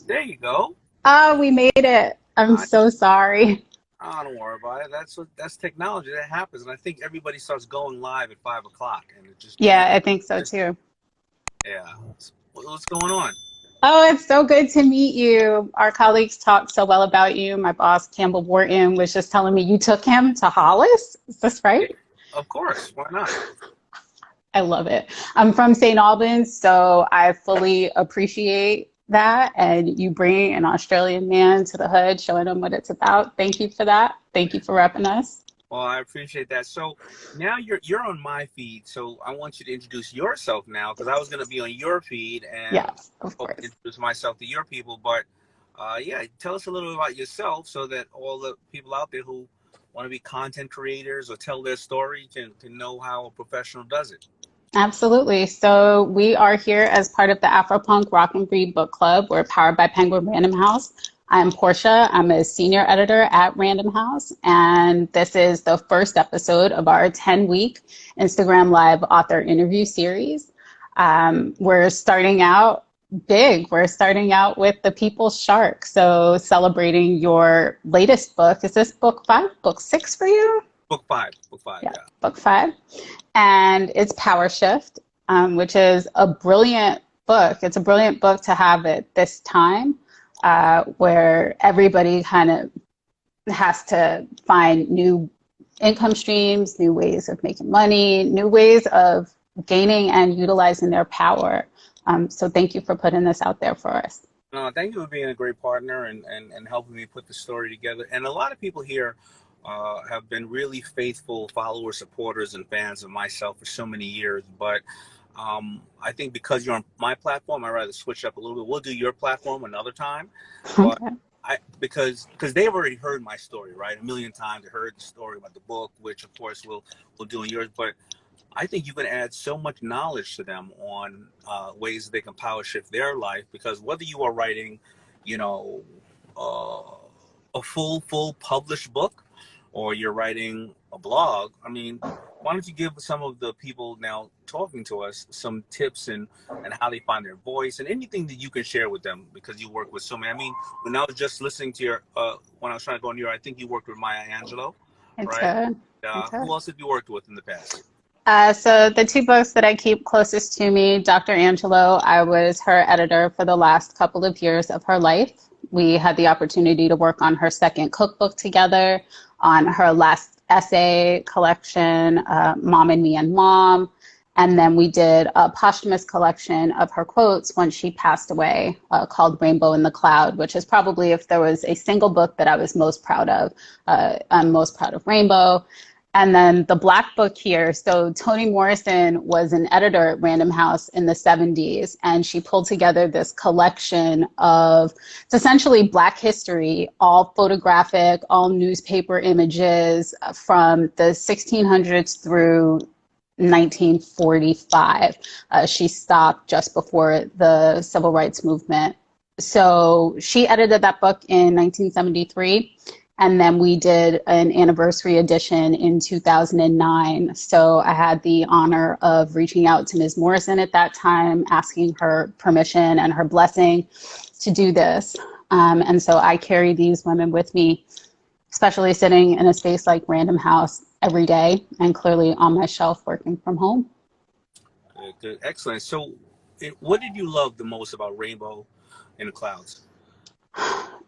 There you go. Oh, we made it. I'm I, so sorry. don't worry about it. That's technology. That happens, and I think everybody starts going live at 5 o'clock, and it just Yeah, can't. I think so Just too. yeah. What's going on? Oh, it's so good to meet you. Our colleagues talked so well about you. My boss, Campbell Wharton, was just telling me you took him to Hollis. Is this Yeah, right? of course. Why not? I love it. I'm from St. Albans, so I fully appreciate that. And you bring an Australian man to the hood, showing them what it's about. Thank you for that. Thank you for repping us. Well, I appreciate that. So now you're on my feed. So I want you to introduce yourself now, because I was going to be on your feed and Yes, of hope to course. introduce myself to your people. But yeah, tell us a little bit about yourself so that all the people out there who want to be content creators or tell their story can know how a professional does it. Absolutely. So we are here as part of the AfroPunk Rock and Read Book Club. We're powered by Penguin Random House. I'm Portia. I'm a senior editor at Random House, and this is the first episode of our 10-week Instagram Live author interview series. We're starting out big. We're starting out with The People's Shark. So celebrating your latest book. Is this book five, book six for you? Book five, Yeah, yeah. book five. And it's Powershift, which is a brilliant book. It's a brilliant book to have at this time, where everybody kind of has to find new income streams, new ways of making money, new ways of gaining and utilizing their power. So thank you for putting this out there for us. Thank you for being a great partner and helping me put the story together. And a lot of people here have been really faithful followers, supporters, and fans of myself for so many years. But I think because you're on my platform, I'd rather switch up a little bit. We'll do your platform another time. But Okay. because they've already heard my story, right? A million times. They heard the story about the book, which of course we'll do in yours. But I think you can add so much knowledge to them on ways that they can power shift their life. Because whether you are writing, you know, a full published book, or you're writing a blog, I mean, why don't you give some of the people now talking to us some tips and how they find their voice and anything that you can share with them, because you work with so many. I mean, when I was just listening to your when I was trying to go on your, I think you worked with Maya Angelou, It's right? good. It's good. Who else have you worked with in the past? So the two books that I keep closest to me, Dr. Angelou, I was her editor for the last couple of years of her life. We had the opportunity to work on her second cookbook together, on her last essay collection, Mom and Me and Mom. And then we did a posthumous collection of her quotes when she passed away, called Rainbow in the Cloud, which is probably, if there was a single book that I was most proud of, I'm most proud of Rainbow. And then the Black Book here. So Toni Morrison was an editor at Random House in the 70s, and she pulled together this collection of, it's essentially Black history, all photographic, all newspaper images from the 1600s through 1945. She stopped just before the Civil Rights Movement. So she edited that book in 1973. And then we did an anniversary edition in 2009. So I had the honor of reaching out to Ms. Morrison at that time, asking her permission and her blessing to do this. And so I carry these women with me, especially sitting in a space like Random House every day and clearly on my shelf working from home. Good, good. Excellent. So, what did you love the most about Rainbow in the Clouds?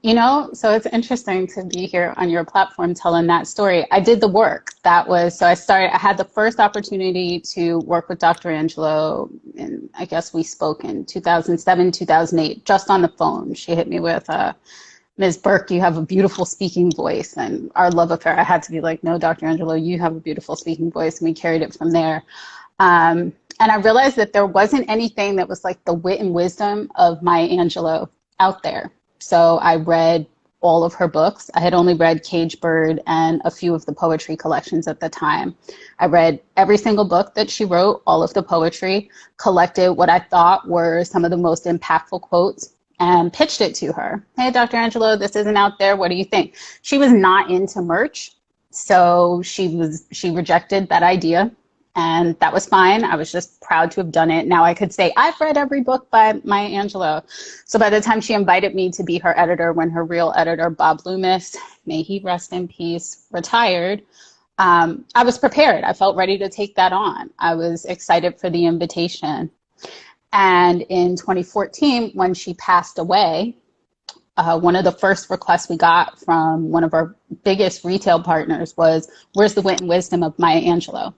You know, so it's interesting to be here on your platform telling that story. I did the work. That was, so I had the first opportunity to work with Dr. Angelou, and I guess we spoke in 2007, 2008, just on the phone. She hit me with, Ms. Burke, you have a beautiful speaking voice. And our love affair, I had to be like, no, Dr. Angelou, you have a beautiful speaking voice. And we carried it from there. And I realized that there wasn't anything that was like the wit and wisdom of Maya Angelou out there. So I read all of her books. I had only read Cage Bird and a few of the poetry collections at the time. I read every single book that she wrote, all of the poetry, collected what I thought were some of the most impactful quotes, and pitched it to her. Hey, Dr. Angelou, this isn't out there. What do you think? She was not into merch. So she rejected that idea. And that was fine. I was just proud to have done it. Now I could say, I've read every book by Maya Angelou. So by the time she invited me to be her editor, when her real editor, Bob Loomis, may he rest in peace, retired, I was prepared. I felt ready to take that on. I was excited for the invitation. And in 2014, when she passed away, one of the first requests we got from one of our biggest retail partners was, where's the wit and wisdom of Maya Angelou?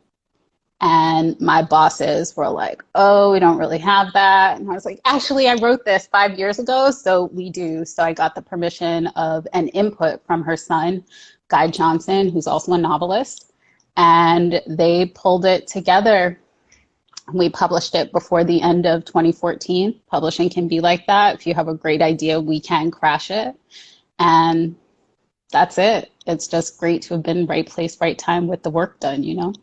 And my bosses were like, oh, we don't really have that. And I was like, actually, I wrote this 5 years ago, so we do. So I got the permission of an input from her son, Guy Johnson, who's also a novelist. And they pulled it together. We published it before the end of 2014. Publishing can be like that. If you have a great idea, we can crash it. And that's it. It's just great to have been right place, right time with the work done, you know?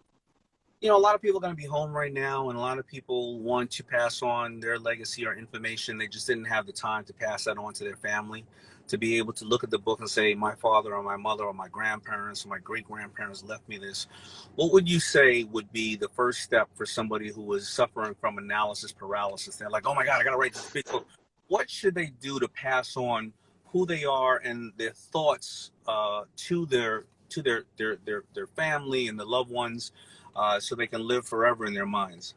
You know, a lot of people are going to be home right now, and a lot of people want to pass on their legacy or information. They just didn't have the time to pass that on to their family, to be able to look at the book and say, my father or my mother or my grandparents or my great-grandparents left me this. What would you say would be the first step for somebody who is suffering from analysis paralysis? They're like, oh my God, I got to write this big book. What should they do to pass on who they are and their thoughts to their family and the loved ones, so they can live forever in their minds?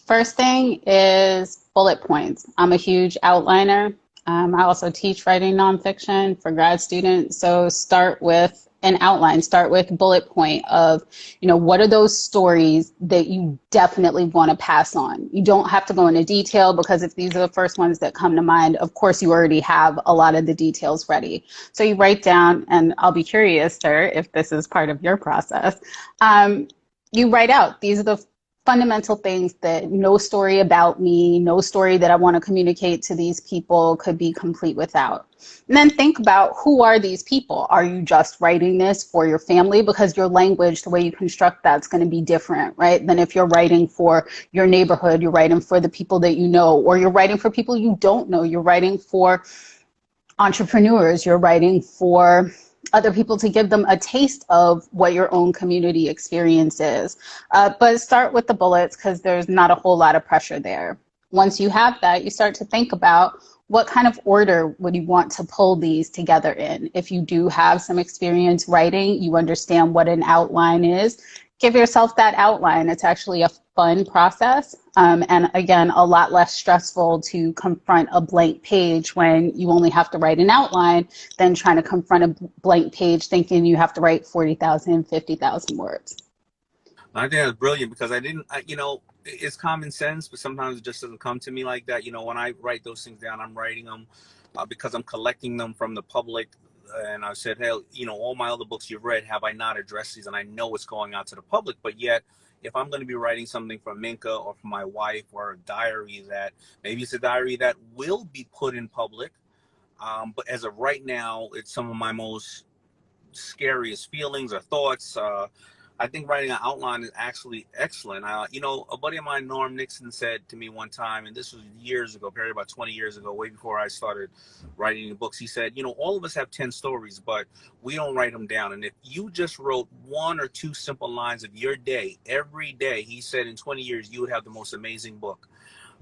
First thing is bullet points. I'm a huge outliner. I also teach writing nonfiction for grad students. So start with an outline, start with bullet point of, you know, what are those stories that you definitely want to pass on? You don't have to go into detail, because if these are the first ones that come to mind, of course you already have a lot of the details ready. So you write down, and I'll be curious, sir, if this is part of your process. You write out, these are the fundamental things that no story about me, no story that I want to communicate to these people could be complete without. And then think about, who are these people? Are you just writing this for your family? Because your language, the way you construct that's going to be different, right? Than if you're writing for your neighborhood, you're writing for the people that you know, or you're writing for people you don't know. You're writing for entrepreneurs, you're writing for other people to give them a taste of what your own community experience is. But start with the bullets, because there's not a whole lot of pressure there. Once you have that, you start to think about, what kind of order would you want to pull these together in? If you do have some experience writing, you understand what an outline is, give yourself that outline. It's actually a fun process. And again, a lot less stressful to confront a blank page when you only have to write an outline than trying to confront a blank page thinking you have to write 40,000, 50,000 words. I think that's brilliant, because you know, it's common sense, but sometimes it just doesn't come to me like that. You know, when I write those things down, I'm writing them because I'm collecting them from the public. And I said, hey, you know, all my other books you've read, have I not addressed these? And I know what's going out to the public, but yet, if I'm going to be writing something for Minka or for my wife, or a diary that, maybe it's a diary that will be put in public, but as of right now, it's some of my most scariest feelings or thoughts. I think writing an outline is actually excellent. You know, a buddy of mine, Norm Nixon, said to me one time, and this was years ago, probably about 20 years ago, way before I started writing the books. He said, you know, all of us have 10 stories, but we don't write them down. And if you just wrote 1 or 2 simple lines of your day, every day, he said, in 20 years, you would have the most amazing book.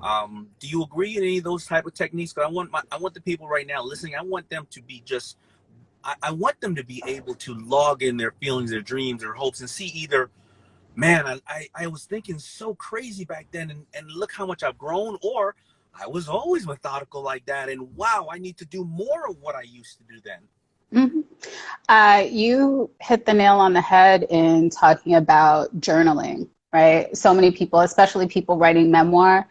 Do you agree in any of those type of techniques? Because I want the people right now listening, I want them to be just, I want them to be able to log in their feelings, their dreams, their hopes, and see either, man, I was thinking so crazy back then, and look how much I've grown, or I was always methodical like that, and wow, I need to do more of what I used to do then. Mm-hmm. You hit the nail on the head in talking about journaling, right? So many people, especially people writing memoir,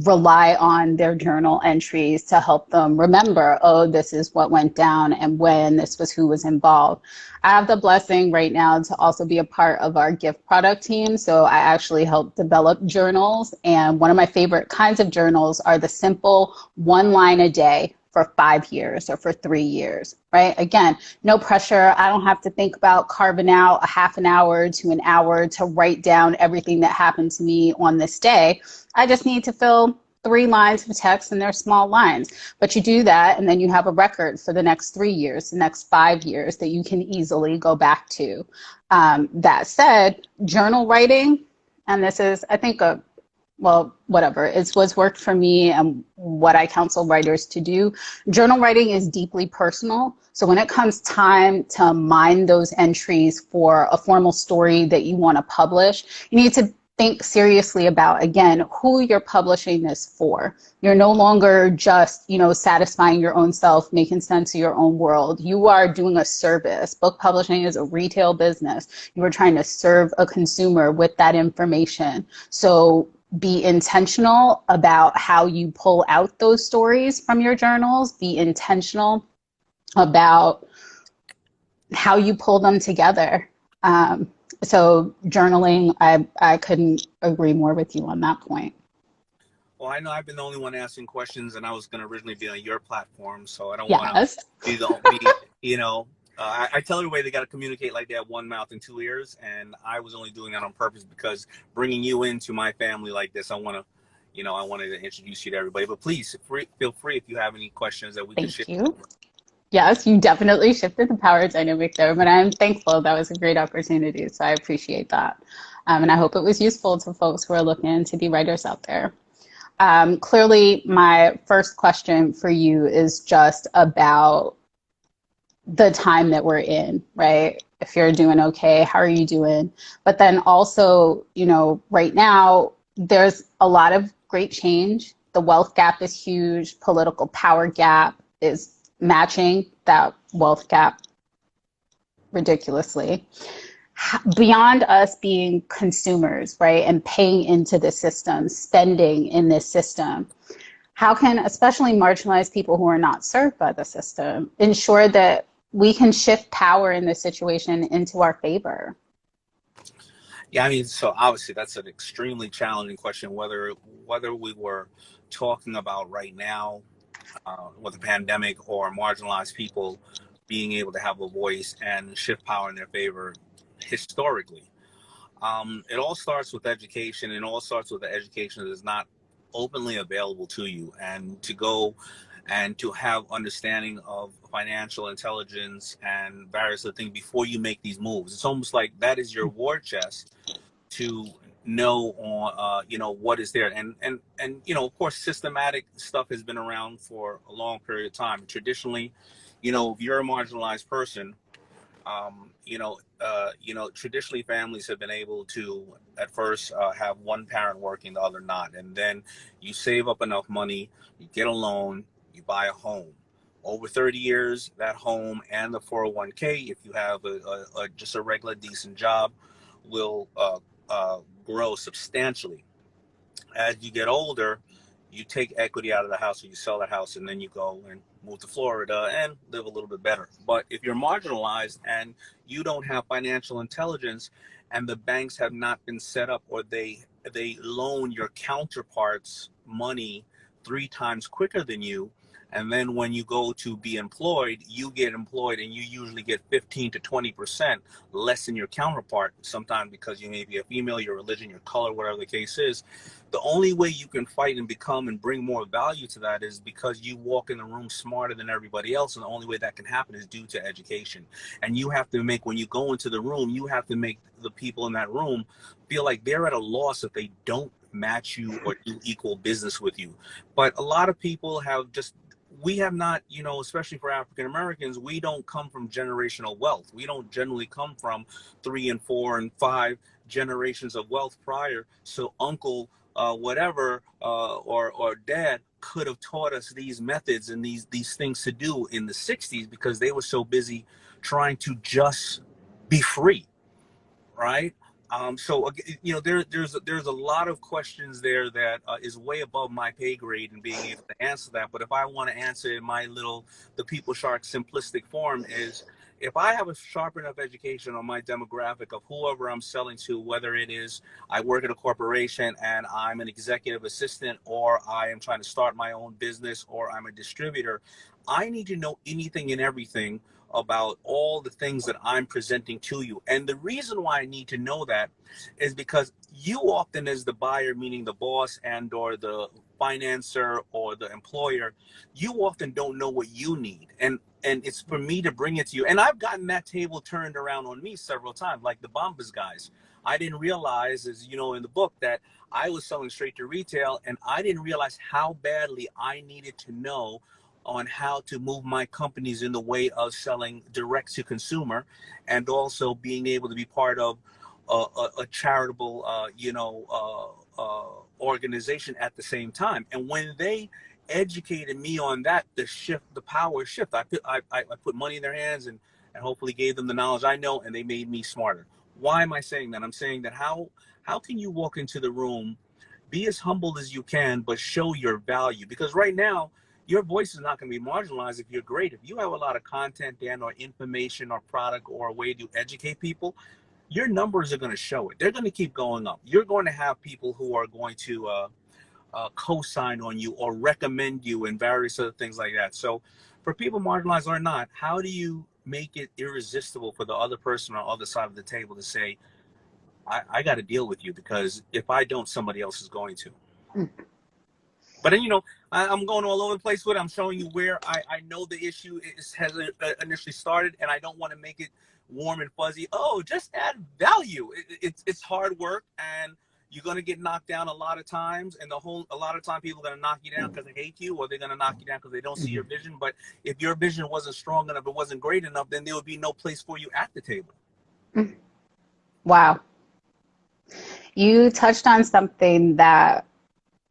rely on their journal entries to help them remember, oh, this is what went down and when, this was who was involved. I have the blessing right now to also be a part of our gift product team. So I actually help develop journals. And one of my favorite kinds of journals are the simple 1 line a day for 5 years or for 3 years, right? Again, no pressure. I don't have to think about carving out a half an hour to an hour to write down everything that happened to me on this day. I just need to fill 3 lines of text and they're small lines. But you do that and then you have a record for the next 3 years, the next 5 years that you can easily go back to. That said, journal writing, and this is, I think, well, whatever, it's what's worked for me and what I counsel writers to do. Journal writing is deeply personal. So when it comes time to mine those entries for a formal story that you want to publish, you need to think seriously about, again, who you're publishing this for. You're no longer just, satisfying your own self, making sense of your own world. You are doing a service. Book publishing is a retail business. You are trying to serve a consumer with that information. So be intentional about how you pull out those stories from your journals. Be intentional about how you pull them together. So journaling, I couldn't agree more with you on that point. Well, I know I've been the only one asking questions, and I was going to originally be on your platform, so I don't want Yes. to I tell everybody they got to communicate like they have one mouth and two ears, and I was only doing that on purpose because bringing you into my family like this, I wanted to introduce you to everybody. But please feel free if you have any questions that we can share. Thank you. Yes, you definitely shifted the power dynamic there, but I'm thankful. That was a great opportunity, so I appreciate that. And I hope it was useful to folks who are looking to be writers out there. Clearly, my first question for you is just about the time that we're in, right? If you're doing okay, how are you doing? But then also, right now, there's a lot of great change. The wealth gap is huge. Political power gap is matching that wealth gap ridiculously. Beyond us being consumers, right, and paying into the system, spending in this system, how can especially marginalized people who are not served by the system ensure that we can shift power in this situation into our favor? Yeah, I mean, so obviously that's an extremely challenging question, whether we were talking about right now with the pandemic or marginalized people being able to have a voice and shift power in their favor historically. It all starts with education, and it all starts with the education that is not openly available to you, and to go and to have understanding of financial intelligence and various other things before you make these moves. It's almost like that is your war chest to know on what is there, and of course systematic stuff has been around for a long period of time. Traditionally, if you're a marginalized person, traditionally families have been able to at first have one parent working, the other not, and then you save up enough money, you get a loan, you buy a home. Over 30 years, that home and the 401k, if you have just a regular decent job, will grow substantially. As you get older, you take equity out of the house, or you sell the house, and then you go and move to Florida and live a little bit better. But if you're marginalized and you don't have financial intelligence, and the banks have not been set up, or they loan your counterparts money 3 times quicker than you, and then when you go to be employed, you get employed and you usually get 15 to 20% less than your counterpart, sometimes because you may be a female, your religion, your color, whatever the case is. The only way you can fight and become and bring more value to that is because you walk in the room smarter than everybody else. And the only way that can happen is due to education. And you have to make, when you go into the room, you have to make the people in that room feel like they're at a loss if they don't match you or do equal business with you. But a lot of people we have not, especially for African Americans, we don't come from generational wealth. We don't generally come from 3 and 4 and 5 generations of wealth prior. So uncle, whatever, or dad could have taught us these methods and these things to do in the 60s, because they were so busy trying to just be free, right? So there's a lot of questions there that is way above my pay grade and being able to answer that. But if I want to answer in the People Shark simplistic form, is if I have a sharp enough education on my demographic of whoever I'm selling to, whether it is I work at a corporation and I'm an executive assistant, or I am trying to start my own business, or I'm a distributor, I need to know anything and everything about all the things that I'm presenting to you. And the reason why I need to know that is because you often, as the buyer, meaning the boss and or the financer or the employer, you often don't know what you need. And it's for me to bring it to you. And I've gotten that table turned around on me several times, like the Bombas guys. I didn't realize, as you know, in the book, that I was selling straight to retail, and I didn't realize how badly I needed to know on how to move my companies in the way of selling direct to consumer, and also being able to be part of a charitable, organization at the same time. And when they educated me on that, the power shift, I put money in their hands and hopefully gave them the knowledge I know, and they made me smarter. Why am I saying that? I'm saying that how can you walk into the room, be as humble as you can, but show your value? Because right now, your voice is not going to be marginalized if you're great. If you have a lot of content, Dan, or information or product or a way to educate people, your numbers are going to show it. They're going to keep going up. You're going to have people who are going to co-sign on you or recommend you and various other things like that. So for people marginalized or not, how do you make it irresistible for the other person on the other side of the table to say, I got to deal with you, because if I don't, somebody else is going to. But then, I'm going all over the place with it. I'm showing you where I know the issue has initially started, and I don't want to make it warm and fuzzy. Oh, just add value. It's hard work, and you're going to get knocked down a lot of times. And a lot of time people are going to knock you down because they hate you, or they're going to knock you down because they don't see your vision. But if your vision wasn't strong enough, it wasn't great enough, then there would be no place for you at the table. Wow. You touched on something that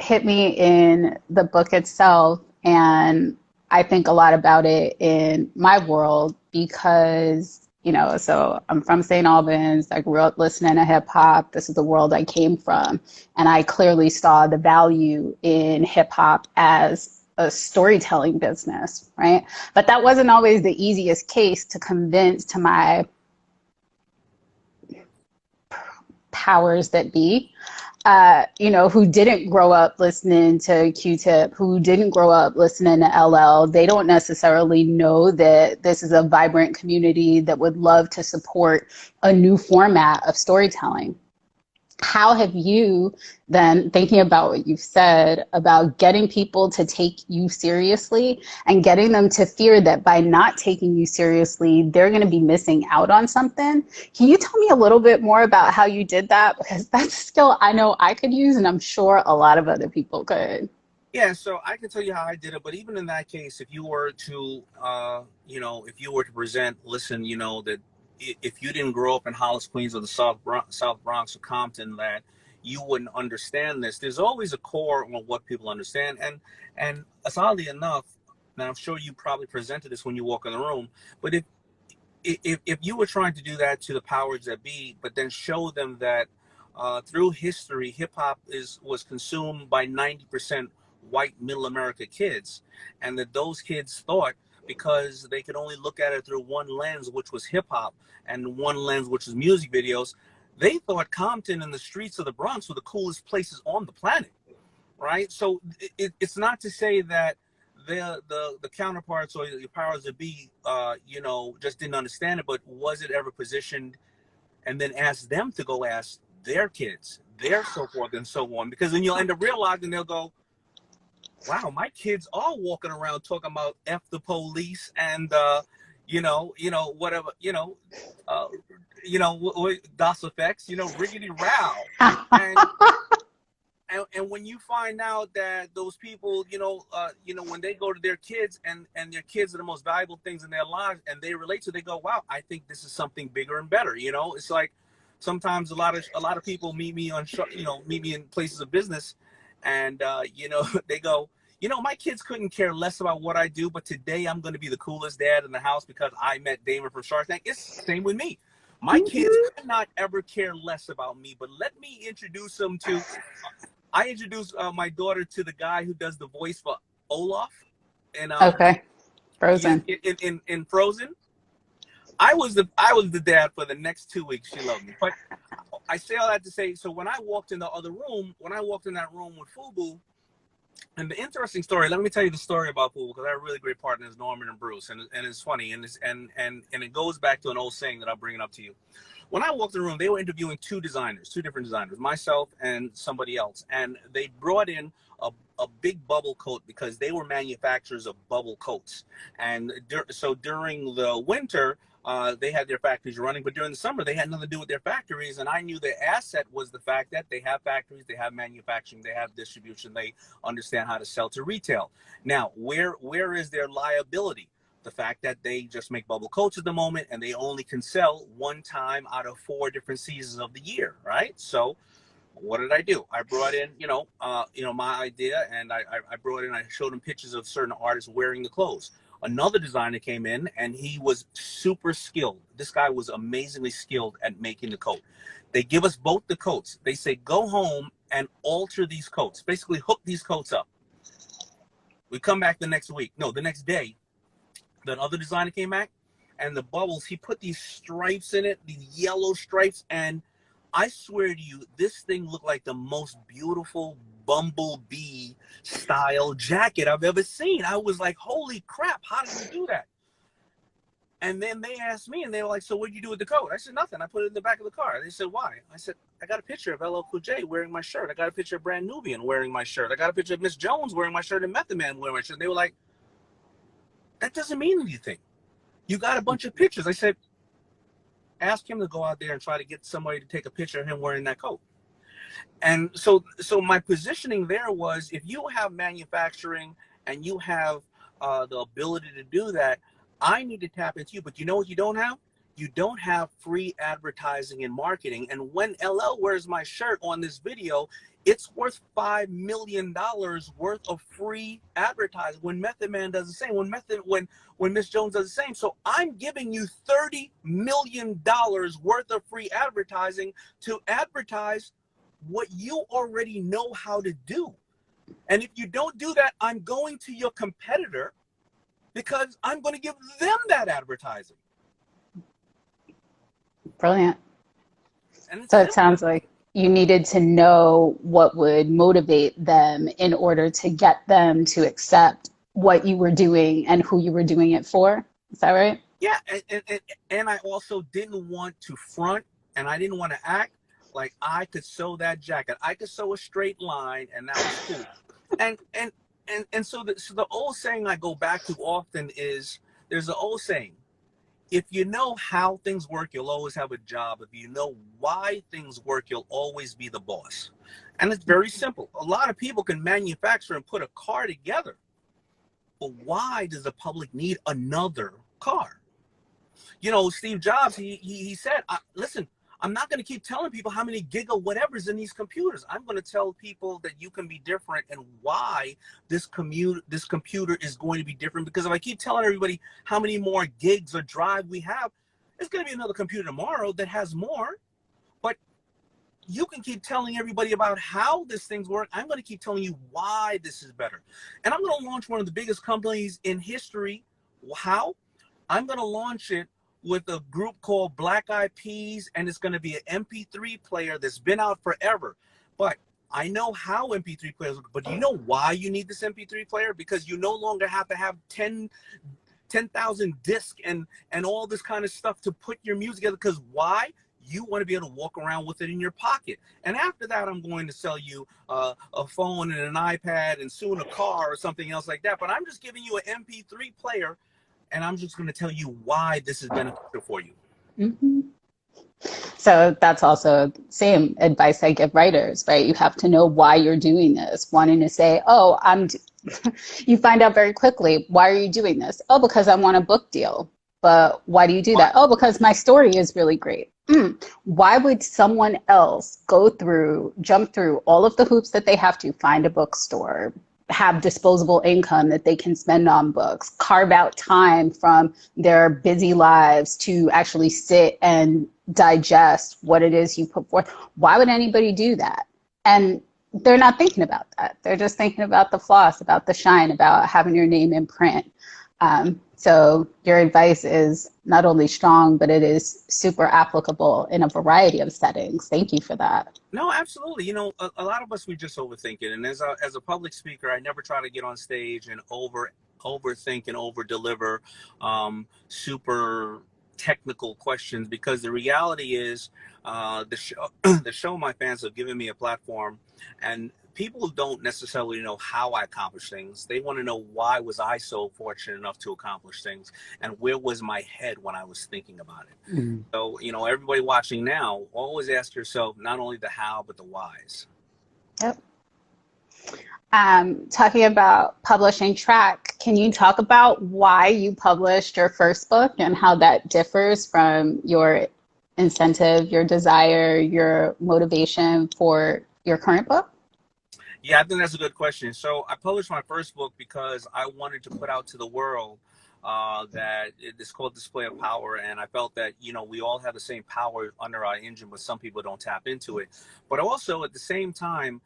hit me in the book itself, and I think a lot about it in my world because, so I'm from St. Albans. I grew up listening to hip hop. This is the world I came from, and I clearly saw the value in hip hop as a storytelling business, right? But that wasn't always the easiest case to convince to my powers that be, who didn't grow up listening to Q-Tip, who didn't grow up listening to LL. They don't necessarily know that this is a vibrant community that would love to support a new format of storytelling. How have you then, thinking about what you've said about getting people to take you seriously and getting them to fear that by not taking you seriously, they're going to be missing out on something? Can you tell me a little bit more about how you did that? Because that's a skill I know I could use, and I'm sure a lot of other people could. Yeah, so I can tell you how I did it, but even in that case, if you were to, present, listen, that if you didn't grow up in Hollis, Queens, or the South Bronx or Compton, that you wouldn't understand this. There's always a core on what people understand, and oddly enough, and I'm sure you probably presented this when you walk in the room, but if you were trying to do that to the powers that be, but then show them that through history, hip hop was consumed by 90% white middle America kids, and that those kids thought, because they could only look at it through one lens, which was hip hop, and one lens, which was music videos, they thought Compton and the streets of the Bronx were the coolest places on the planet, right? So it's not to say that the counterparts or the powers that be, just didn't understand it, but was it ever positioned, and then ask them to go ask their kids, their so forth and so on, because then you'll end up realizing they'll go, wow, my kids are walking around talking about F the police and, whatever, DOS effects, riggedy row. And when you find out that those people, when they go to their kids and their kids are the most valuable things in their lives, and they relate to, they go, wow, I think this is something bigger and better. It's like sometimes a lot of people meet me in places of business, and they go, my kids couldn't care less about what I do, but today I'm going to be the coolest dad in the house because I met Daymond from Shark Tank. It's the same with me. My kids could not ever care less about me, but let me introduce them to. I introduced my daughter to the guy who does the voice for Olaf, and Frozen. In Frozen. I was the dad for the next 2 weeks. She loved me. But I say all that to say, so when I walked in that room with FUBU, and the interesting story, let me tell you the story about FUBU, because I have really great partners, Norman and Bruce, and it's funny, and it goes back to an old saying that I'll bring it up to you. When I walked in the room, they were interviewing two different designers, myself and somebody else. And they brought in a big bubble coat because they were manufacturers of bubble coats. And so during the winter, they had their factories running, but during the summer, they had nothing to do with their factories. And I knew their asset was the fact that they have factories, they have manufacturing, they have distribution, they understand how to sell to retail. Now, where is their liability? The fact that they just make bubble coats at the moment and they only can sell one time out of 4 different seasons of the year, right? So what did I do? I brought in, my idea, and I showed them pictures of certain artists wearing the clothes. Another designer came in and he was super skilled. This guy was amazingly skilled at making the coat. They give us both the coats. They say, go home and alter these coats, basically hook these coats up. We come back the next day. That other designer came back, and the bubbles, he put these stripes in it, these yellow stripes, and I swear to you, this thing looked like the most beautiful bumblebee style jacket I've ever seen. I was like, holy crap, how did you do that? And then they asked me, and they were like, so what did you do with the coat? I said, nothing. I put it in the back of the car. They said, why? I said, I got a picture of LL Cool J wearing my shirt. I got a picture of Brand Nubian wearing my shirt. I got a picture of Miss Jones wearing my shirt and Method Man wearing my shirt. And they were like, that doesn't mean anything. You got a bunch of pictures. I said, ask him to go out there and try to get somebody to take a picture of him wearing that coat. And so my positioning there was, if you have manufacturing and you have the ability to do that, I need to tap into you. But you know what you don't have? You don't have free advertising and marketing. And when LL wears my shirt on this video, it's worth $5 million worth of free advertising. When Method Man does the same, when Miss Jones does the same. So I'm giving you $30 million worth of free advertising to advertise what you already know how to do. And if you don't do that, I'm going to your competitor because I'm going to give them that advertising. Brilliant. And so it sounds like you needed to know what would motivate them in order to get them to accept what you were doing and who you were doing it for. Is that right? Yeah, and I also didn't want to front, and I didn't want to act like I could sew that jacket. I could sew a straight line, and that was cool. And so the old saying I go back to often is, there's an old saying, if you know how things work, you'll always have a job. If you know why things work, you'll always be the boss. And it's very simple. A lot of people can manufacture and put a car together, but why does the public need another car? You know, Steve Jobs, he said, listen, I'm not going to keep telling people how many giga whatever's in these computers. I'm going to tell people that you can be different and why this computer is going to be different. Because if I keep telling everybody how many more gigs or drive we have, it's going to be another computer tomorrow that has more. But you can keep telling everybody about how this thing's work. I'm going to keep telling you why this is better. And I'm going to launch one of the biggest companies in history. How? I'm going to launch it with a group called Black Eyed Peas, and it's going to be an MP3 player that's been out forever. But I know how MP3 players work. But do you know why you need this MP3 player? Because you no longer have to have 10,000 discs and all this kind of stuff to put your music together. Because why? You want to be able to walk around with it in your pocket. And after that, I'm going to sell you a phone and an iPad and soon a car or something else like that. But I'm just giving you an MP3 player, and I'm just going to tell you why this is beneficial for you. Mm-hmm. So that's also same advice I give writers, right? You have to know why you're doing this. Wanting to say, oh, you find out very quickly, why are you doing this? Oh, because I want a book deal. But why do you do that? Oh, because my story is really great. Why would someone else jump through all of the hoops that they have to find a bookstore, have disposable income that they can spend on books, carve out time from their busy lives to actually sit and digest what it is you put forth? Why would anybody do that? And they're not thinking about that. They're just thinking about the floss, about the shine, about having your name in print. So your advice is not only strong, but it is super applicable in a variety of settings. Thank you for that. No, absolutely. You know, a lot of us, we just overthink it. And as a public speaker, I never try to get on stage and overthink and over deliver super technical questions, because the reality is the show the show my fans have given me a platform, and people don't necessarily know how I accomplish things. They want to know, why was I so fortunate enough to accomplish things, and where was my head when I was thinking about it. Mm. So, everybody watching now, always ask yourself not only the how but the whys. Yep. Talking about publishing track, can you talk about why you published your first book and how that differs from your incentive, your desire, your motivation for your current book? Yeah, I think that's a good question. So I published my first book because I wanted to put out to the world that it's called Display of Power. And I felt that, we all have the same power under our engine, but some people don't tap into it. But also at the same time,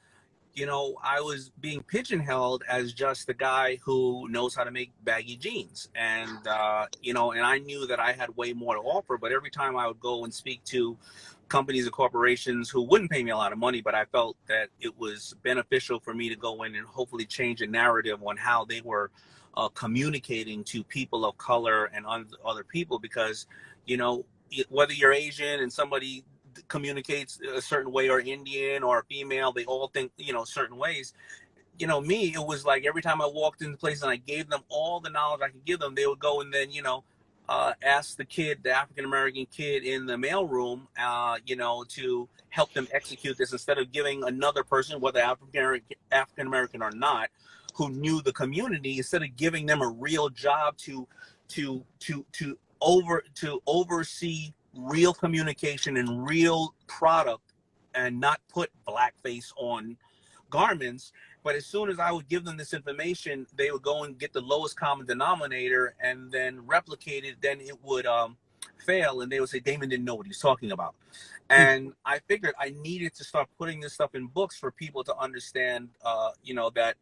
I was being pigeonholed as just the guy who knows how to make baggy jeans. And, and I knew that I had way more to offer, but every time I would go and speak to companies and corporations who wouldn't pay me a lot of money, but I felt that it was beneficial for me to go in and hopefully change a narrative on how they were communicating to people of color and other people, because, whether you're Asian and somebody communicates a certain way, or Indian or female, they all think, certain ways. Me, it was like every time I walked into place and I gave them all the knowledge I could give them, they would go and then, ask the African-American kid in the mailroom, to help them execute this, instead of giving another person, whether African-American or not, who knew the community, instead of giving them a real job to oversee real communication and real product, and not put blackface on garments. But as soon as I would give them this information, they would go and get the lowest common denominator and then replicate it. Then it would fail, and they would say Daymond didn't know what he's talking about. And I figured I needed to start putting this stuff in books for people to understand, that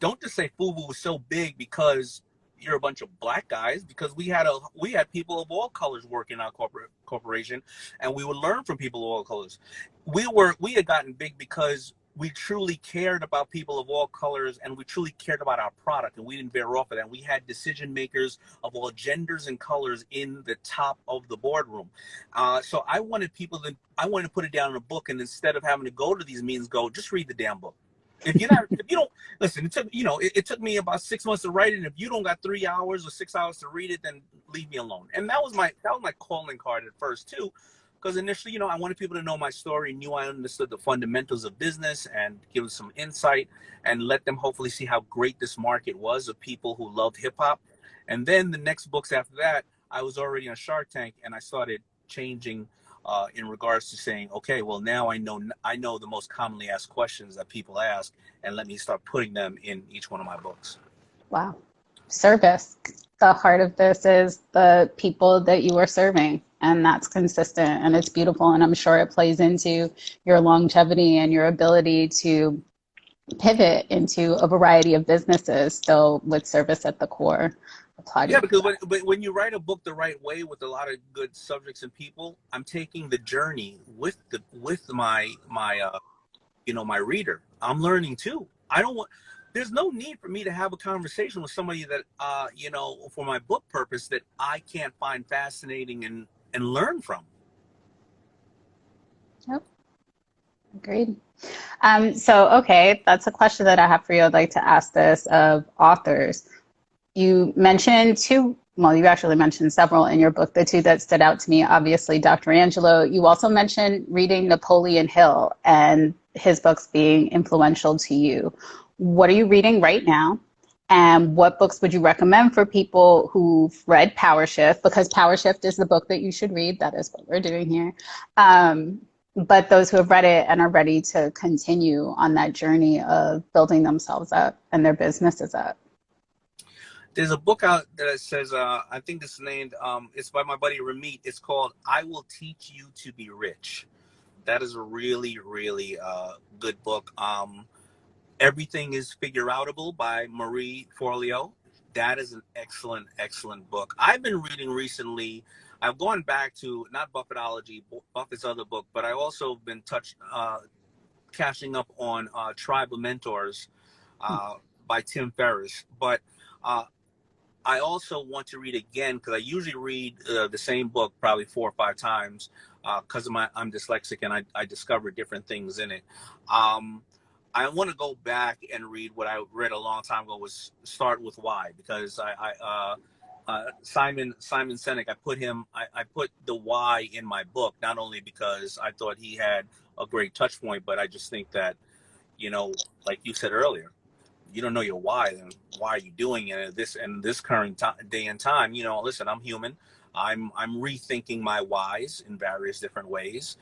don't just say FUBU was so big because you're a bunch of black guys, because we had people of all colors working in our corporation, and we would learn from people of all colors. We had gotten big because we truly cared about people of all colors, and we truly cared about our product, and we didn't veer off of that. We had decision makers of all genders and colors in the top of the boardroom. So I wanted to put it down in a book, and instead of having to go to these meetings, just read the damn book. If you don't listen, it took me about 6 months to write it. And if you don't got 3 hours or 6 hours to read it, then leave me alone. And that was my calling card at first too, because initially, I wanted people to know my story, knew I understood the fundamentals of business, and give them some insight, and let them hopefully see how great this market was of people who loved hip hop. And then the next books after that, I was already on Shark Tank, and I started changing in regards to saying, okay, well, now I know the most commonly asked questions that people ask, and let me start putting them in each one of my books. Wow. Service. The heart of this is the people that you are serving, and that's consistent, and it's beautiful, and I'm sure it plays into your longevity and your ability to pivot into a variety of businesses, still with service at the core. Yeah, because when you write a book the right way, with a lot of good subjects and people, I'm taking the journey with my my reader. I'm learning too. There's no need for me to have a conversation with somebody that for my book purpose, that I can't find fascinating and learn from. Yep. Agreed. Okay, that's a question that I have for you. I'd like to ask this of authors. You mentioned you actually mentioned several in your book. The two that stood out to me, obviously, Dr. Angelou. You also mentioned reading Napoleon Hill and his books being influential to you. What are you reading right now? And what books would you recommend for people who've read Powershift? Because Powershift is the book that you should read. That is what we're doing here. But those who have read it and are ready to continue on that journey of building themselves up and their businesses up. There's a book out that says, I think it's named, it's by my buddy Ramit. It's called I Will Teach You to Be Rich. That is a really, really good book. Everything is Figure-Outable by Marie Forleo. That is an excellent, excellent book. I've been reading recently. I've gone back to, not Buffettology, Buffett's other book, but I also been catching up on Tribal Mentors by Tim Ferriss. But I also want to read again, because I usually read the same book probably 4 or 5 times, because I'm dyslexic and I discover different things in it. I want to go back and read what I read a long time ago, was Start With Why, because Simon Sinek, I put the why in my book, not only because I thought he had a great touch point, but I just think that, like you said earlier, you don't know your why, then why are you doing it? This current day and time, listen, I'm human. I'm rethinking my whys in various different ways.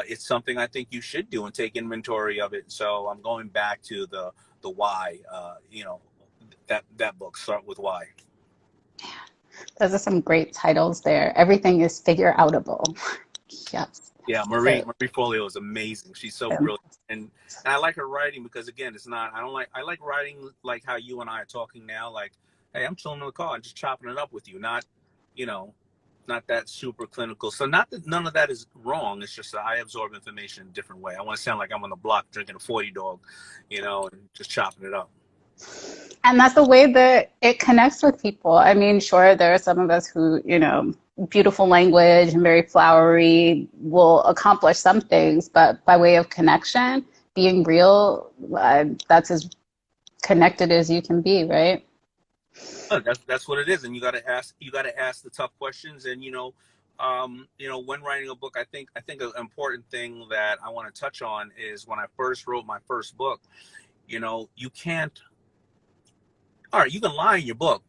It's something I think you should do and take inventory of it. So I'm going back to the why, that book, Start With Why. Those are some great titles there. Everything is figure outable. Yes. Yeah, Marie Forleo is amazing. She's so brilliant, and I like her writing because, again, I like writing like how you and I are talking now. Like, hey, I'm chilling in the car and just chopping it up with you, not that super clinical. So not that none of that is wrong. It's just that I absorb information in a different way. I want to sound like I'm on the block drinking a 40 dog, and just chopping it up. And that's the way that it connects with people. I mean, sure, there are some of us who, beautiful language and very flowery will accomplish some things, but by way of connection, being real, that's as connected as you can be, right? That's what it is, and you got to ask the tough questions. And when writing a book, I think an important thing that I want to touch on is when I first wrote my first book. You can't. All right, you can lie in your book,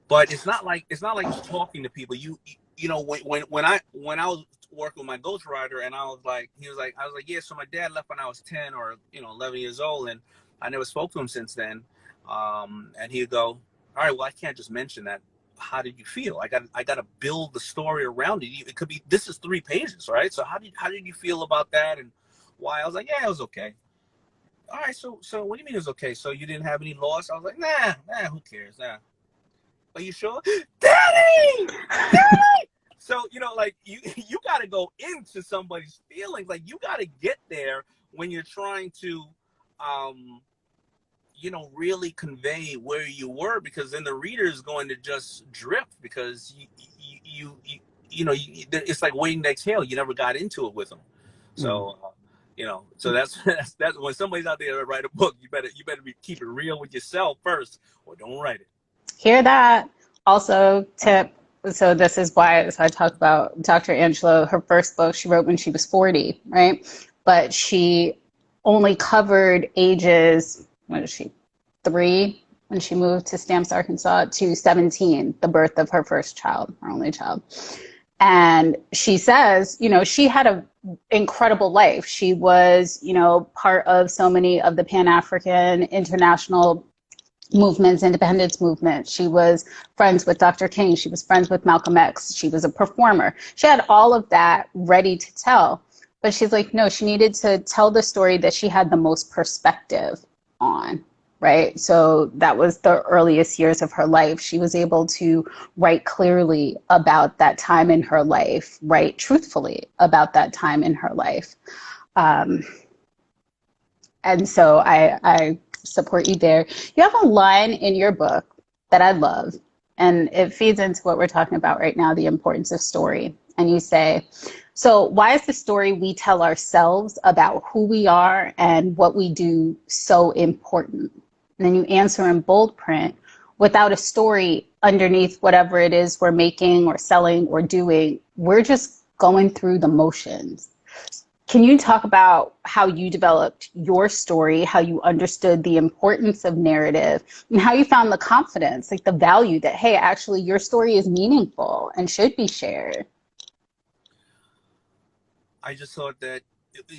but it's not like just talking to people. When I was working with my ghostwriter, and I was like, yeah. So my dad left when I was 10 or 11 years old, and I never spoke to him since then. And he'd go, all right, well, I can't just mention that. How did you feel? I got to build the story around it. It could be, this is 3 pages, right? So how did you feel about that, and why? I was like, yeah, it was okay. All right, so what do you mean it was okay? So you didn't have any loss? I was like, nah, who cares? Nah. Are you sure? Daddy! So, like you got to go into somebody's feelings. Like, you got to get there when you're trying to, really convey where you were, because then the reader is going to just drift, because it's like waiting to exhale. You never got into it with them. So, so that's when somebody's out there to write a book, you better keep it real with yourself first, or don't write it. Hear that. Also, tip. So this is why, so I talk about Dr. Angelou, her first book she wrote when she was 40, right? But she only covered ages, what is she, 3 when she moved to Stamps, Arkansas, to 17, the birth of her first child, her only child. And she says, she had an incredible life. She was, part of so many of the Pan-African international movements, independence movement. She was friends with Dr. King. She was friends with Malcolm X. She was a performer. She had all of that ready to tell. But she's like, no, she needed to tell the story that she had the most perspective on. Right. So that was the earliest years of her life. She was able to write clearly about that time in her life, write truthfully about that time in her life. And so I support you there. You have a line in your book that I love, and it feeds into what we're talking about right now, the importance of story. And you say, so why is the story we tell ourselves about who we are and what we do so important? And then you answer in bold print, without a story underneath whatever it is we're making or selling or doing, we're just going through the motions. Can you talk about how you developed your story, how you understood the importance of narrative, and how you found the confidence, like the value that, hey, actually your story is meaningful and should be shared? I just thought that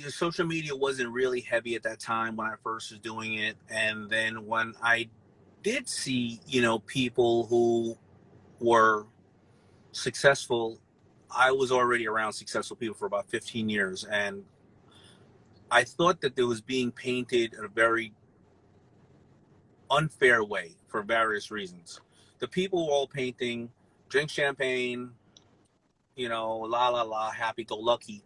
social media wasn't really heavy at that time when I first was doing it. And then when I did see, people who were successful, I was already around successful people for about 15 years. And I thought that it was being painted in a very unfair way for various reasons. The people were all painting, drink champagne, la, la, la, happy-go-lucky,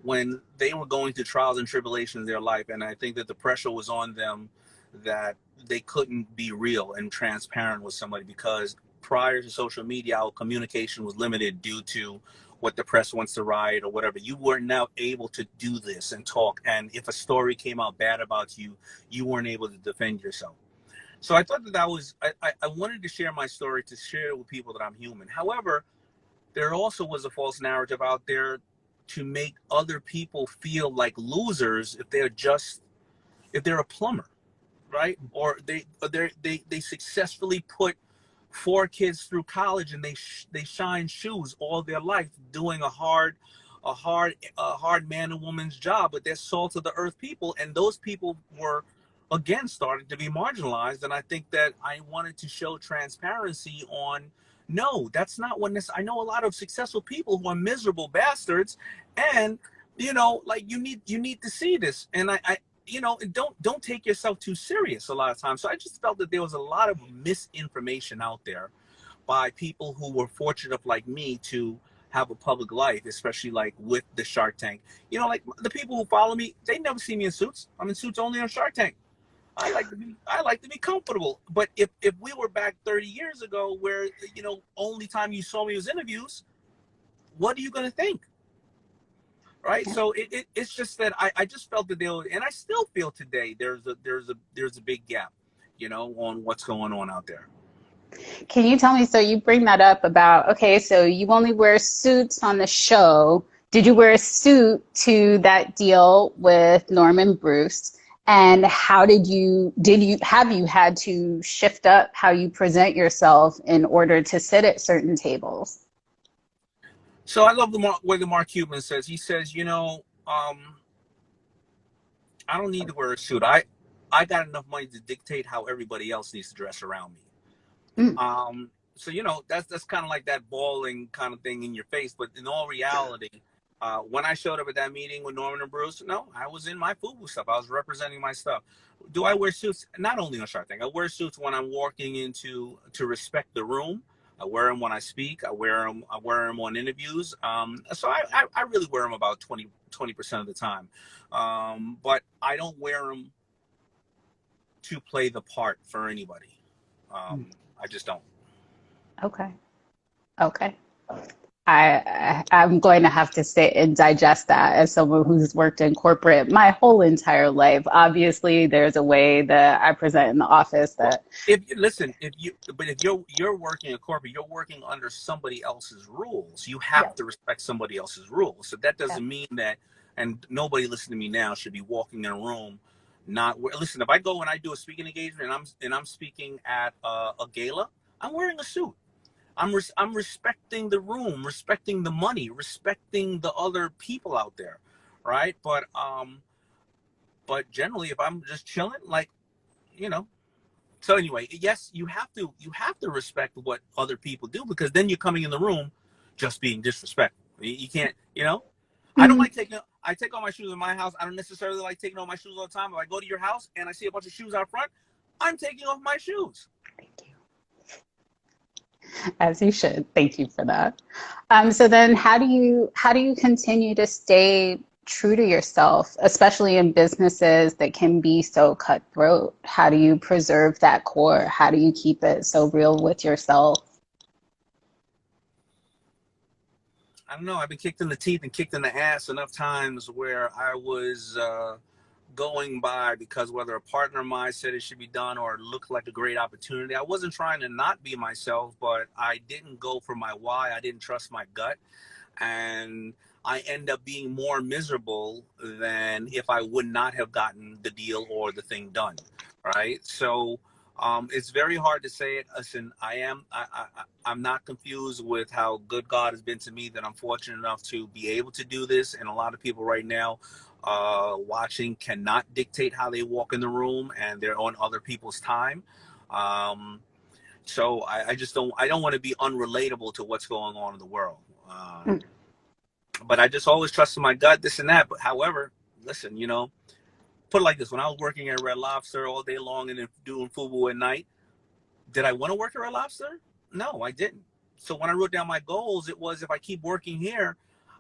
when they were going through trials and tribulations in their life. And I think that the pressure was on them that they couldn't be real and transparent with somebody, because prior to social media, our communication was limited due to what the press wants to write or whatever. You were now able to do this and talk. And if a story came out bad about you, you weren't able to defend yourself. So I thought that I wanted to share my story, to share with people that I'm human. However, there also was a false narrative out there to make other people feel like losers if they're a plumber, right? Or they successfully put 4 kids through college, and they shine shoes all their life doing a hard man and woman's job, but they're salt of the earth people, and those people were again starting to be marginalized. And I think that I wanted to show transparency on, no, that's not what this. I know a lot of successful people who are miserable bastards, and like you need to see this. And I don't take yourself too serious a lot of times. So I just felt that there was a lot of misinformation out there by people who were fortunate like me to have a public life, especially like with the Shark Tank. Like the people who follow me, they never see me in suits. I'm in suits only on Shark Tank. I like to be comfortable. But if we were back 30 years ago, where only time you saw me was interviews, what are you going to think? Right. So it's just that I just felt that and I still feel today there's a big gap, on what's going on out there. Can you tell me, so you bring that up about, okay, so you only wear suits on the show. Did you wear a suit to that deal with Norman Bruce? And how have you had to shift up how you present yourself in order to sit at certain tables? So I love the way Mark Cuban says. He says, I don't need to wear a suit. I got enough money to dictate how everybody else needs to dress around me. So that's kind of like that bawling kind of thing in your face. But in all reality, when I showed up at that meeting with Norman and Bruce, no, I was in my FUBU stuff. I was representing my stuff. Do I wear suits? Not only on Shark Tank. I wear suits when I'm walking into to respect the room. I wear them when I speak. I wear them on interviews. So I really wear them about 20% of the time. But I don't wear them to play the part for anybody. I just don't. Okay. I'm going to have to sit and digest that as someone who's worked in corporate my whole entire life. Obviously, there's a way that I present in the office that. If you're working in corporate, you're working under somebody else's rules. You have to respect somebody else's rules. So that doesn't mean that, and nobody listening to me now should be walking in a room listen. If I go and I do a speaking engagement and I'm speaking at a gala, I'm wearing a suit. I'm respecting the room, respecting the money, respecting the other people out there, right? But generally, if I'm just chilling, So anyway, yes, you have to respect what other people do, because then you're coming in the room just being disrespectful. You can't, I don't like I take all my shoes in my house. I don't necessarily like taking off my shoes all the time. If I go to your house and I see a bunch of shoes out front, I'm taking off my shoes. Thank you. As you should. Thank you for that. So then how do you continue to stay true to yourself, especially in businesses that can be so cutthroat? How do you preserve that core? How do you keep it so real with yourself? I don't know. I've been kicked in the teeth and kicked in the ass enough times where I was going by because whether a partner of mine said it should be done or it looked like a great opportunity. I wasn't trying to not be myself, but I didn't go for my why. I didn't trust my gut. And I end up being more miserable than if I would not have gotten the deal or the thing done. Right. So it's very hard to say it. Listen, I'm not confused with how good God has been to me, that I'm fortunate enough to be able to do this. And a lot of people right now watching cannot dictate how they walk in the room, and they're on other people's time. So I don't want to be unrelatable to what's going on in the world. But I just always trusted my gut, this and that. But however, listen, put it like this. When I was working at Red Lobster all day long and then doing FUBU at night, did I want to work at Red Lobster? No, I didn't. So when I wrote down my goals, it was, if I keep working here,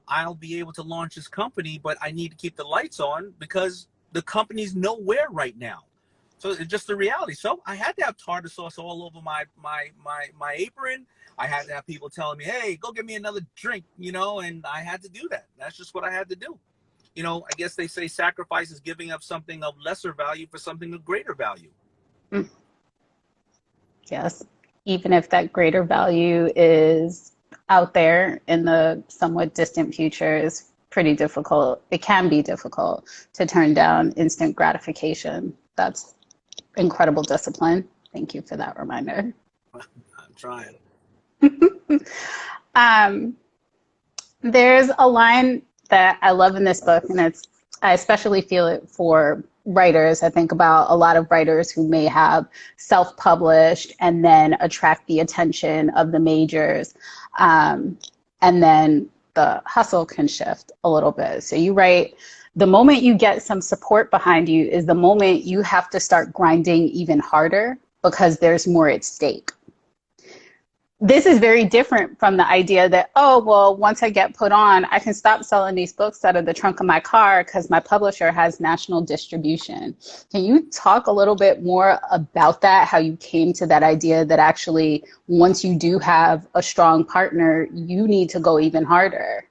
I'll be able to launch this company, but I need to keep the lights on because the company's nowhere right now. So it's just the reality. So I had to have tartar sauce all over my apron. I had to have people telling me, "Hey, go get me another drink," you know, and I had to do that. That's just what I had to do. You know, I guess they say sacrifice is giving up something of lesser value for something of greater value. Mm, yes. Even if that greater value is out there in the somewhat distant future, is pretty difficult. It can be difficult to turn down instant gratification. That's incredible discipline. Thank you for that reminder. I'm trying. Um, there's a line that I love in this book, and I especially feel it for writers. I think about a lot of writers who may have self-published and then attract the attention of the majors, and then the hustle can shift a little bit. So you write, the moment you get some support behind you is the moment you have to start grinding even harder because there's more at stake. This is very different from the idea that, oh, well, once I get put on, I can stop selling these books out of the trunk of my car because my publisher has national distribution. Can you talk a little bit more about that, how you came to that idea that actually once you do have a strong partner, you need to go even harder?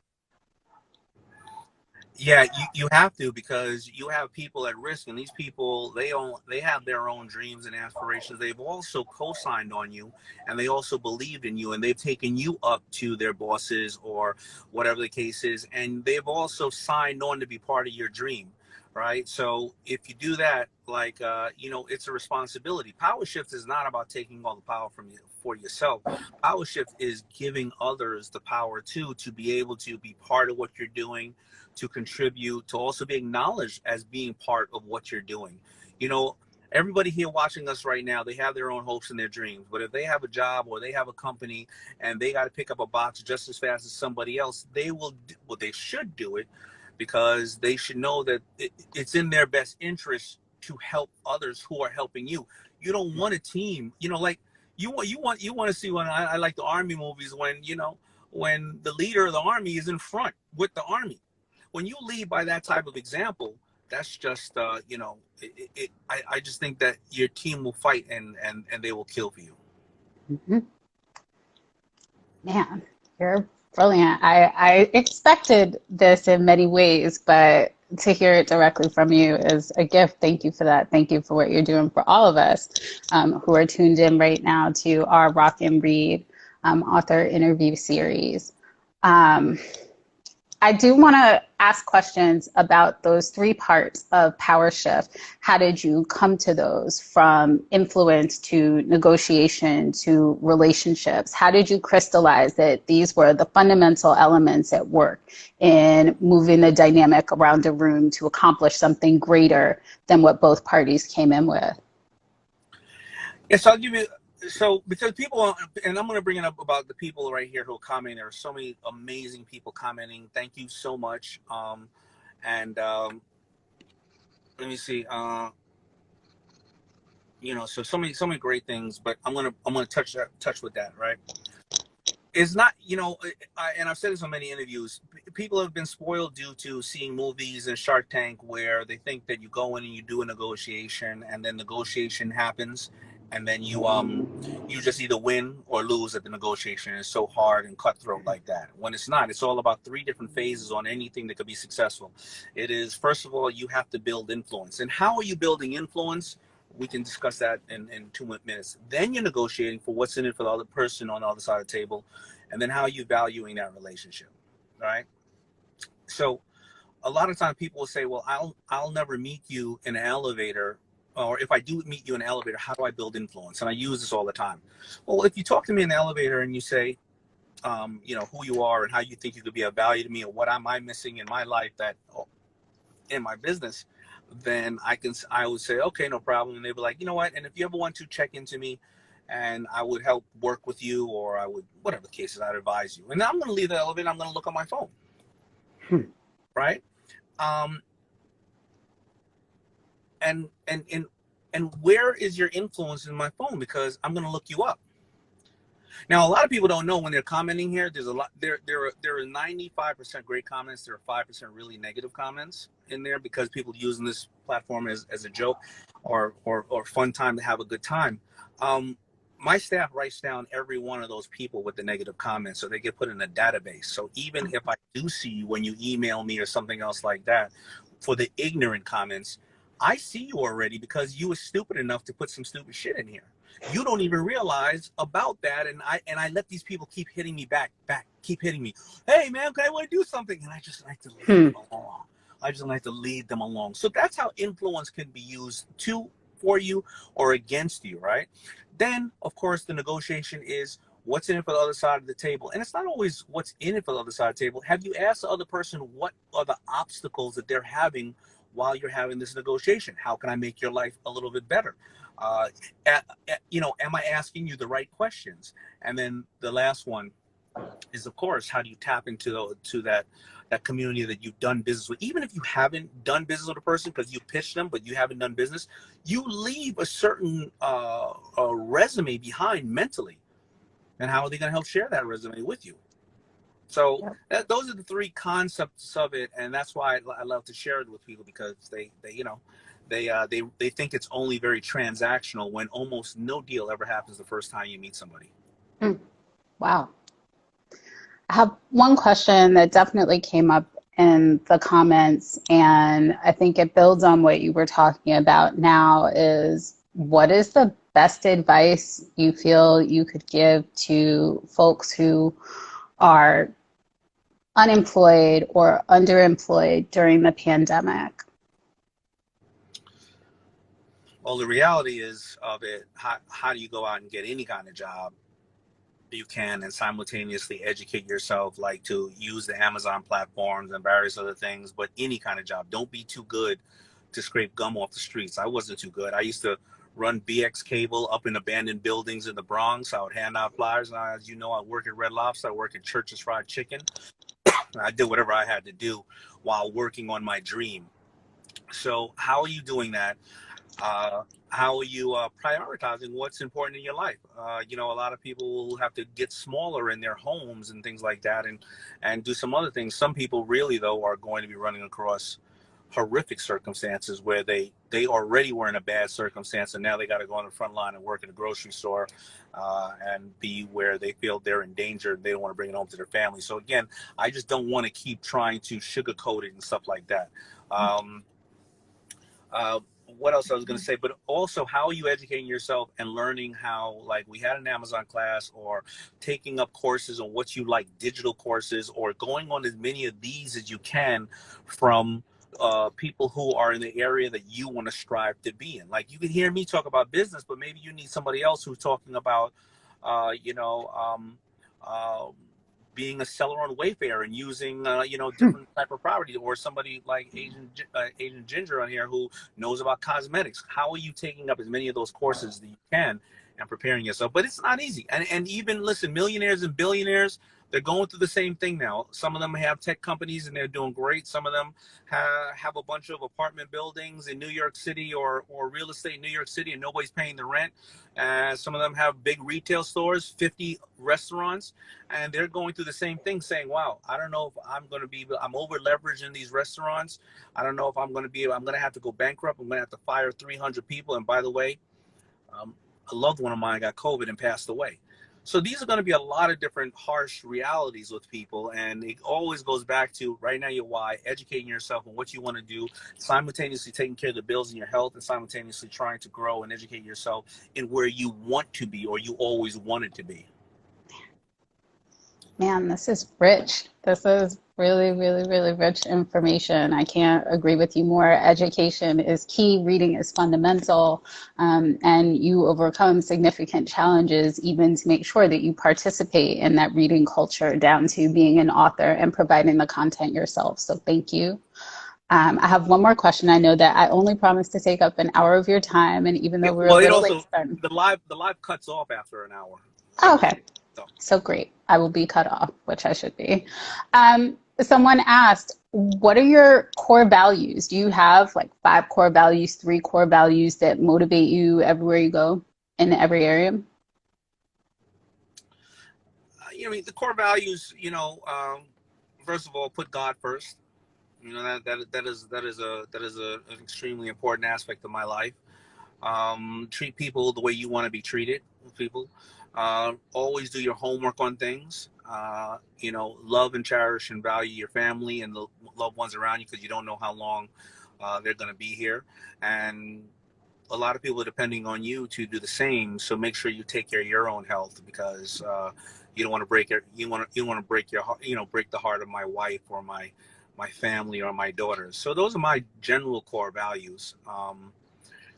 Yeah, you have to, because you have people at risk, and these people, they have their own dreams and aspirations. They've also co-signed on you, and they also believed in you, and they've taken you up to their bosses or whatever the case is, and they've also signed on to be part of your dream, right? So if you do that, like you know, it's a responsibility. Power shift is not about taking all the power from you for yourself. Power shift is giving others the power too, to be able to be part of what you're doing, to contribute, to also be acknowledged as being part of what you're doing. You know, everybody here watching us right now, they have their own hopes and their dreams. But if they have a job or they have a company and they got to pick up a box just as fast as somebody else, they will, well, they should do it, because they should know that it's in their best interest to help others who are helping you. You don't want a team, you know, like you want to see, when I like the army movies, when, you know, when the leader of the army is in front with the army. When you lead by that type of example, that's just you know, I just think that your team will fight, and they will kill for you. Mm-hmm. Man, you're brilliant. I expected this in many ways, but to hear it directly from you is a gift. Thank you for that. Thank you for what you're doing for all of us who are tuned in right now to our Rock and Read author interview series. Um, I do want to ask questions about those three parts of Power Shift. How did you come to those, from influence to negotiation to relationships? How did you crystallize that these were the fundamental elements at work in moving the dynamic around a room to accomplish something greater than what both parties came in with? Yes, I'll give you. So, because people, and I'm going to bring it up about the people right here who are commenting. There are so many amazing people commenting. Thank you so much. And let me see. You know, so many great things. But I'm gonna touch with that, right? It's not, you know, and I've said this on many interviews. People have been spoiled due to seeing movies and Shark Tank, where they think that you go in and you do a negotiation, and then negotiation happens, and then you just either win or lose at the negotiation. It's so hard and cutthroat like that. When it's not, it's all about three different phases on anything that could be successful. It is, first of all, you have to build influence. And how are you building influence? We can discuss that in 2 minutes. Then you're negotiating for what's in it for the other person on the other side of the table. And then how are you valuing that relationship, right? So a lot of times people will say, well, I'll never meet you in an elevator. Or if I do meet you in an elevator, how do I build influence? And I use this all the time. Well, if you talk to me in the elevator and you say, you know, who you are and how you think you could be of value to me, or what am I missing in my life, that in my business, then I would say, okay, no problem. And they'd be like, you know what? And if you ever want to check into me, and I would help work with you, or I would, whatever the case is, I'd advise you. And I'm going to leave the elevator. I'm going to look on my phone, right? Um, and where is your influence in my phone? Because I'm going to look you up. Now, a lot of people don't know when they're commenting here. There's a lot. There are 95% great comments. There are 5% really negative comments in there because people using this platform as a joke or fun time to have a good time. My staff writes down every one of those people with the negative comments, so they get put in a database. So even if I do see you when you email me or something else like that, for the ignorant comments, I see you already because you were stupid enough to put some stupid shit in here. You don't even realize about that, and I let these people keep hitting me back, keep hitting me. Hey man, okay, I want to do something, and I just like to leave them along. I just like to lead them along. So that's how influence can be used for you or against you, right? Then of course the negotiation is what's in it for the other side of the table, and it's not always what's in it for the other side of the table. Have you asked the other person what are the obstacles that they're having while you're having this negotiation? How can I make your life a little bit better? Am I asking you the right questions? And then the last one is, of course, how do you tap into that community that you've done business with? Even if you haven't done business with a person because you pitched them, but you haven't done business, you leave a certain resume behind mentally. And how are they going to help share that resume with you? So those are the three concepts of it, and that's why I love to share it with people, because they think it's only very transactional when almost no deal ever happens the first time you meet somebody. Wow. I have one question that definitely came up in the comments, and I think it builds on what you were talking about now, is what is the best advice you feel you could give to folks who are unemployed or underemployed during the pandemic? Well, the reality is of it, how do you go out and get any kind of job you can and simultaneously educate yourself, like to use the Amazon platforms and various other things, but any kind of job. Don't be too good to scrape gum off the streets. I wasn't too good. I used to run BX cable up in abandoned buildings in the Bronx. I would hand out flyers. And as you know, I work at Red Lobster. I work at Church's Fried Chicken. I did whatever I had to do while working on my dream. So how are you doing that? How are you prioritizing what's important in your life? A lot of people will have to get smaller in their homes and things like that, and do some other things. Some people really, though, are going to be running across horrific circumstances where they already were in a bad circumstance, and now they got to go on the front line and work in a grocery store and be where they feel they're in danger. They don't want to bring it home to their family. So again, I just don't want to keep trying to sugarcoat it and stuff like that. What else I was going to say, but also how are you educating yourself and learning how, like we had an Amazon class, or taking up courses on what you like, digital courses, or going on as many of these as you can from people who are in the area that you want to strive to be in. Like you can hear me talk about business, but maybe you need somebody else who's talking about, being a seller on Wayfair and using, different type of property, or somebody like Asian Ginger on here who knows about cosmetics. How are you taking up as many of those courses that you can and preparing yourself? But it's not easy. And even, listen, millionaires and billionaires, they're going through the same thing now. Some of them have tech companies and they're doing great. Some of them have a bunch of apartment buildings in New York City or real estate in New York City, and nobody's paying the rent. Some of them have big retail stores, 50 restaurants, and they're going through the same thing, saying, wow, I don't know if I'm over leveraged in these restaurants. I don't know if I'm going to have to go bankrupt. I'm going to have to fire 300 people. And by the way, a loved one of mine got COVID and passed away. So these are going to be a lot of different harsh realities with people, and it always goes back to right now your why, educating yourself on what you want to do, simultaneously taking care of the bills and your health, and simultaneously trying to grow and educate yourself in where you want to be or you always wanted to be. Man, this is rich. This is really, really, really rich information. I can't agree with you more. Education is key. Reading is fundamental. And you overcome significant challenges even to make sure that you participate in that reading culture, down to being an author and providing the content yourself. So thank you. I have one more question. I know that I only promised to take up an hour of your time, and even though we're a little late starting. The live cuts off after an hour. Oh, okay. So great. I will be cut off, which I should be. Someone asked, what are your core values? Do you have like 5 core values, 3 core values that motivate you everywhere you go in every area? you know, the core values, you know, first of all, put God first. You know, that is an extremely important aspect of my life. Treat people the way you want to be treated with people. Always do your homework on things. You know, love and cherish and value your family and the loved ones around you, because you don't know how long they're going to be here. And a lot of people are depending on you to do the same. So make sure you take care of your own health, because you don't want to break it. You want to break your heart, you know, break the heart of my wife or my family or my daughters. So those are my general core values.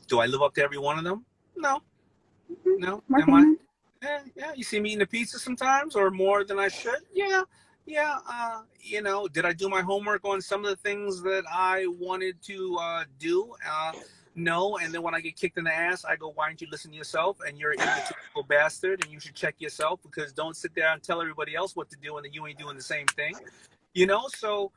Do I live up to every one of them? No, no. Am I? Yeah. You see me eating a pizza sometimes, or more than I should. Yeah, yeah. You know, did I do my homework on some of the things that I wanted to do? No. And then when I get kicked in the ass, I go, "Why don't you listen to yourself? And you're an egotistical bastard, and you should check yourself, because don't sit there and tell everybody else what to do, and then you ain't doing the same thing." You know, so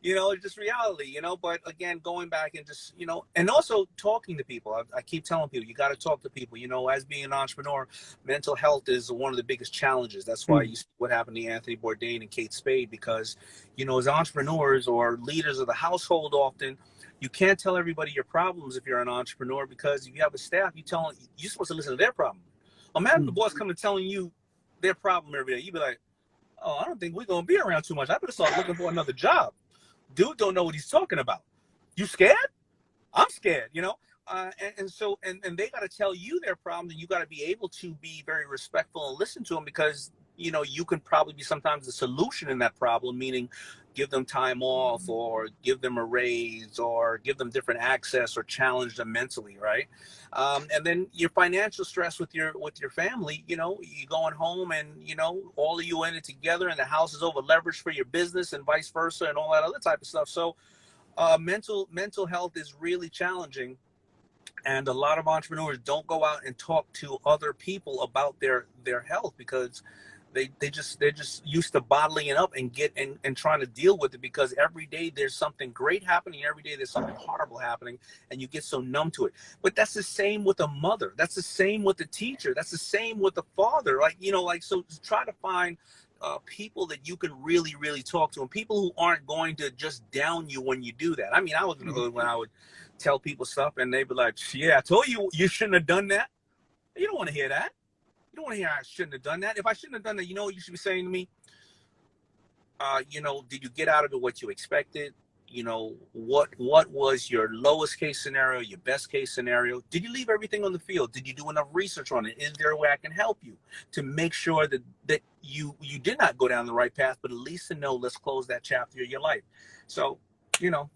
you know, it's just reality, you know. But again, going back and just, you know, and also talking to people. I keep telling people, you got to talk to people. You know, as being an entrepreneur, mental health is one of the biggest challenges. That's why you see what happened to Anthony Bourdain and Kate Spade, because, you know, as entrepreneurs or leaders of the household, often you can't tell everybody your problems if you're an entrepreneur, because if you have a staff, you're supposed to listen to their problem. Imagine the boss coming telling you their problem every day. You'd be like, "Oh, I don't think we're going to be around too much. I better start looking for another job. Dude don't know what he's talking about. You scared? I'm scared," you know? And they got to tell you their problem, and you got to be able to be very respectful and listen to them, because, you know, you can probably be sometimes the solution in that problem, meaning give them time off, or give them a raise, or give them different access, or challenge them mentally, right? And then your financial stress with your family, you know, you going home and, you know, all of you in it together, and the house is over leveraged for your business, and vice versa, and all that other type of stuff. So mental health is really challenging. And a lot of entrepreneurs don't go out and talk to other people about their health, because they're just used to bottling it up and trying to deal with it, because every day there's something great happening, every day there's something horrible happening, and you get so numb to it. But that's the same with a mother, that's the same with the teacher, that's the same with the father. Like, you know, like, so try to find people that you can really, really talk to, and people who aren't going to just down you when you do that. I mean, I was in the hood when I would tell people stuff, and they'd be like, "Yeah, I told you you shouldn't have done that." You don't want to hear that. You don't want to hear I shouldn't have done that. If I shouldn't have done that, you know what you should be saying to me? You know, did you get out of it what you expected? You know, what was your lowest case scenario, your best case scenario? Did you leave everything on the field? Did you do enough research on it? Is there a way I can help you to make sure that you did not go down the right path, but at least to know, let's close that chapter of your life. So, you know,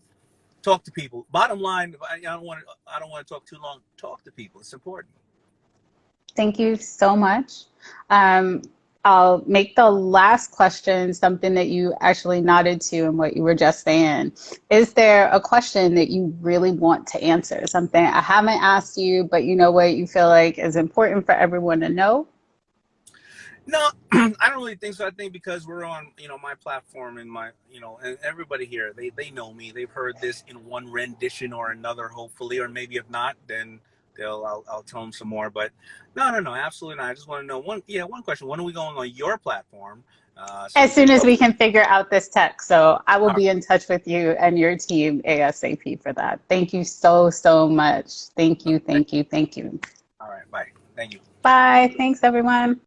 talk to people. Bottom line, I don't want to talk too long. Talk to people. It's important. Thank you so much. I'll make the last question something that you actually nodded to in what you were just saying. Is there a question that you really want to answer? Something I haven't asked you, but you know what you feel like is important for everyone to know? No, I don't really think so. I think because we're on, you know, my platform, and my, you know, and everybody here, they know me. They've heard this in one rendition or another, hopefully, or maybe if not, then I'll tell them some more. But no, absolutely not. I just want to know one question. When are we going on your platform? So As we can soon as we talk. can figure out this tech. So I will All be in touch with you and your team ASAP for that. Thank you so, so much. Thank you, right. thank you, thank you. All right. Bye. Thank you. Bye. Thanks, everyone.